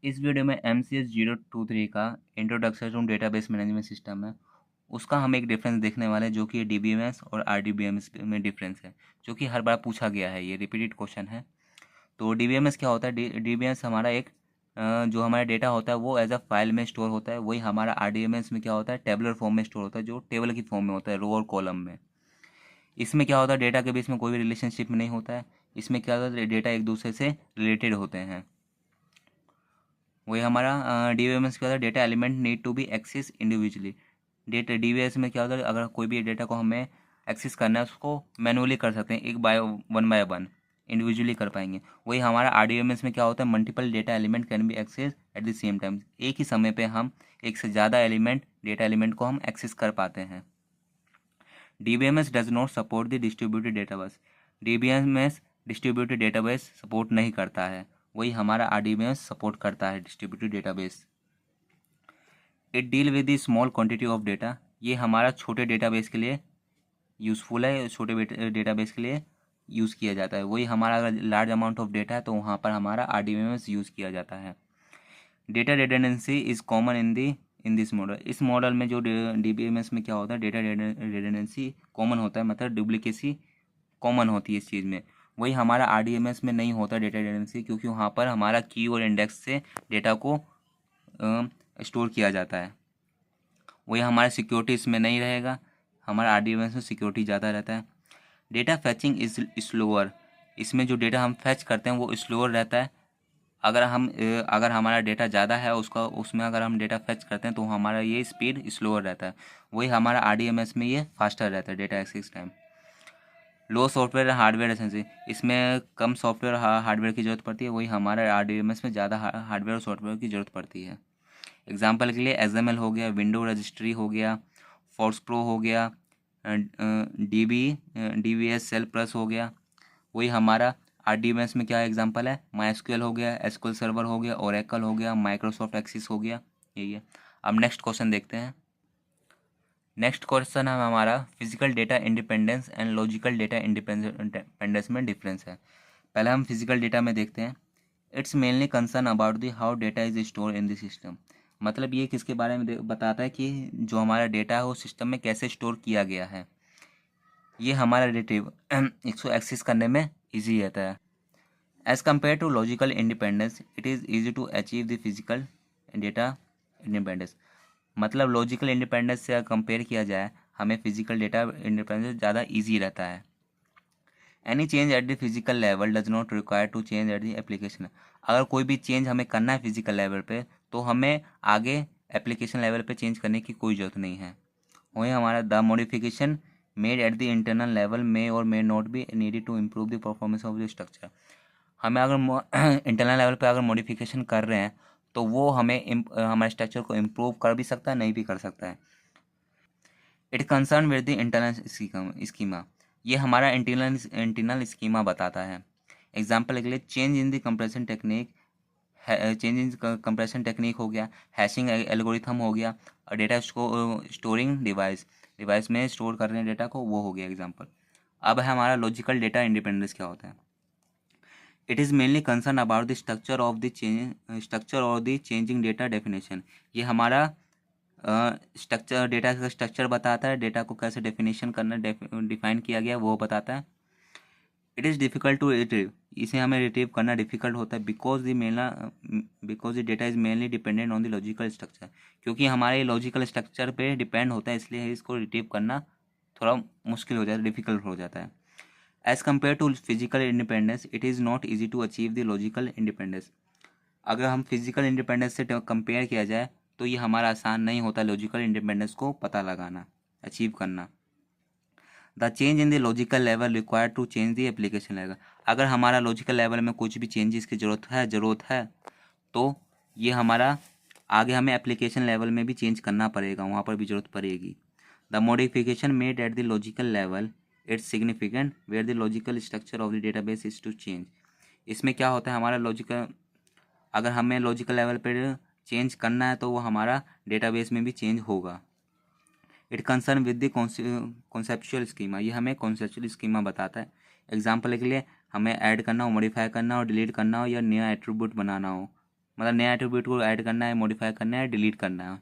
इस वीडियो में MCS 023 का introduction to database management system है, उसका हम एक डिफरेंस देखने वाले हैं जो कि DBMS और RDBMS में डिफरेंस है, जो कि हर बार पूछा गया है। ये रिपीटेड क्वेश्चन है। तो DBMS क्या होता है? DBMS हमारा एक जो हमारा डेटा होता है वो एज अ फाइल में स्टोर होता है। वही हमारा RDBMS में क्या होता है? टेबलर फॉर्म में स्टोर होता है, जो टेबल की फॉर्म में होता है, रो और कॉलम में। इसमें क्या होता है? डेटा के बीच में कोई भी रिलेशनशिप नहीं होता है। इसमें क्या होता है? डेटा एक दूसरे से रिलेटेड होते हैं। वही हमारा DBMS क्या होता है? Data element need to be access individually. Data DBMS में क्या होता है? अगर कोई भी डेटा को हमें एक्सेस करना है, उसको मैनुअली कर सकते हैं, एक बाय वन इंडिविजुअली कर पाएंगे। वही हमारा RDBMS में क्या होता है? Multiple data element can be access at the same time. एक ही समय पे हम एक से ज़्यादा डेटा एलिमेंट को हम एक्सेस कर पाते हैं। DBMS does not support the distributed database. DBMS distributed database support नहीं करता है। वही हमारा RDBMS सपोर्ट करता है distributed database. It deal with the small quantity of data. ये हमारा छोटे डेटाबेस के लिए यूज़फुल है, छोटे डेटाबेस के लिए यूज़ किया जाता है। वही हमारा अगर लार्ज अमाउंट ऑफ डेटा है तो वहाँ पर हमारा RDBMS यूज़ किया जाता है। Data redundancy is common in this model. इस मॉडल में जो DBMS में क्या होता है? डेटा रिडंडेंसी कॉमन होता है, मतलब डुप्लीकेसी कॉमन होती है इस चीज़ में। वही हमारा RDBMS में नहीं होता डेटा रिडंडेंसी, क्योंकि वहाँ पर हमारा की और इंडेक्स से डेटा को स्टोर किया जाता है। वही हमारा सिक्योरिटी इसमें नहीं रहेगा, हमारा RDBMS में सिक्योरिटी ज़्यादा रहता है। Data फैचिंग is slower. इसमें जो डेटा हम फैच करते हैं वो स्लोअर रहता है। अगर हमारा डेटा ज़्यादा है उसमें अगर हम डेटा फैच करते हैं तो हमारा ये स्पीड स्लोअर रहता है। वही हमारा RDBMS में ये फास्टर रहता है डेटा एक्सेस टाइम। लो सॉफ्टवेयर हार्डवेयर एसेंसी। इसमें कम सॉफ्टवेयर हार्डवेयर की ज़रूरत पड़ती है। वही हमारे RDBMS में ज़्यादा हार्डवेयर और सॉफ्टवेयर की ज़रूरत पड़ती है। एग्जाम्पल के लिए XML हो गया, विंडो रजिस्ट्री हो गया, फोर्स प्रो हो गया, DBS सेल प्लस हो गया। वही हमारा RDBMS में क्या एग्जाम्पल है? MySQL हो गया, SQL सर्वर हो गया, ओरेकल हो गया, माइक्रोसॉफ्ट एक्सिस हो गया। यही है। अब नेक्स्ट क्वेश्चन देखते हैं। नेक्स्ट क्वेश्चन है हमारा physical data independence and logical data independence में डिफरेंस है। पहले हम फिजिकल डेटा में देखते हैं। It's mainly concern about the how data is store in the system. मतलब ये किसके बारे में बताता है कि जो हमारा डेटा है वो सिस्टम में कैसे स्टोर किया गया है। ये हमारा रिट्रीव इसको एक्सेस करने में ईजी रहता है। As compare to logical independence it is easy to achieve the physical data independence. मतलब लॉजिकल इंडिपेंडेंस से कंपेयर किया जाए, हमें फिजिकल डेटा इंडिपेंडेंस ज़्यादा इजी रहता है। Any change at the physical level does not require to change at the application. अगर कोई भी चेंज हमें करना है फिजिकल लेवल पे तो हमें आगे एप्लीकेशन लेवल पे चेंज करने की कोई ज़रूरत नहीं है। वहीं हमारा the modification made at the internal level may और may not be needed to improve the performance of the structure. हमें अगर इंटरनल लेवल पे अगर मॉडिफिकेशन कर रहे हैं तो वो हमारे स्ट्रक्चर को इम्प्रूव कर भी सकता है, नहीं भी कर सकता है। It concern with the internal schema. ये हमारा इंटरनल स्कीमा बताता है। एग्जाम्पल के लिए change in the compression technique, change in compression technique हो गया, हैशिंग एल्गोरिथम हो गया, और डेटा स्टोरिंग डिवाइस में स्टोर कर रहे हैं डेटा को, वो हो गया एग्जाम्पल। अब है हमारा लॉजिकल डेटा इंडिपेंडेंस क्या होता है। It is mainly concern about the structure और द चेंजिंग डेटा डेफिनेशन। ये हमारा स्ट्रक्चर, डेटा का स्ट्रक्चर बताता है, डेटा को कैसे डेफिनेशन करना डिफाइन किया गया वो बताता है। It is difficult to retrieve. इसे हमें रिट्रीव करना डिफ़िकल्ट होता है because the data is mainly dependent on the logical structure. क्योंकि हमारे लॉजिकल स्ट्रक्चर पे डिपेंड होता है, इसलिए इसको रिट्रीव करना थोड़ा मुश्किल हो जाता है, डिफ़िकल्ट हो जाता है। As compare to physical independence it is not easy to achieve the logical independence. अगर हम फिजिकल इंडिपेंडेंस से कंपेयर किया जाए तो ये हमारा आसान नहीं होता लॉजिकल इंडिपेंडेंस को पता लगाना, अचीव करना। The change in the logical level require to change the application level. अगर हमारा लॉजिकल लेवल में कुछ भी चेंजेस की ज़रूरत है तो ये हमारा आगे हमें एप्लीकेशन लेवल में भी चेंज करना पड़ेगा, वहाँ पर भी ज़रूरत पड़ेगी। The modification made at the logical level it's significant where the logical structure of the database is to change. इसमें क्या होता है, हमारा लॉजिकल, अगर हमें लॉजिकल लेवल पर चेंज करना है तो वो हमारा डेटाबेस में भी चेंज होगा। It concern with the conceptual schema. ये हमें कॉन्सेप्चुअल स्कीमा बताता है। एग्जाम्पल के लिए हमें ऐड करना हो, मॉडिफाई करना हो, डिलीट करना हो या नया एट्रीब्यूट बनाना हो, मतलब नया एट्रीब्यूट को ऐड करना है, मॉडिफाई करना है, डिलीट करना है।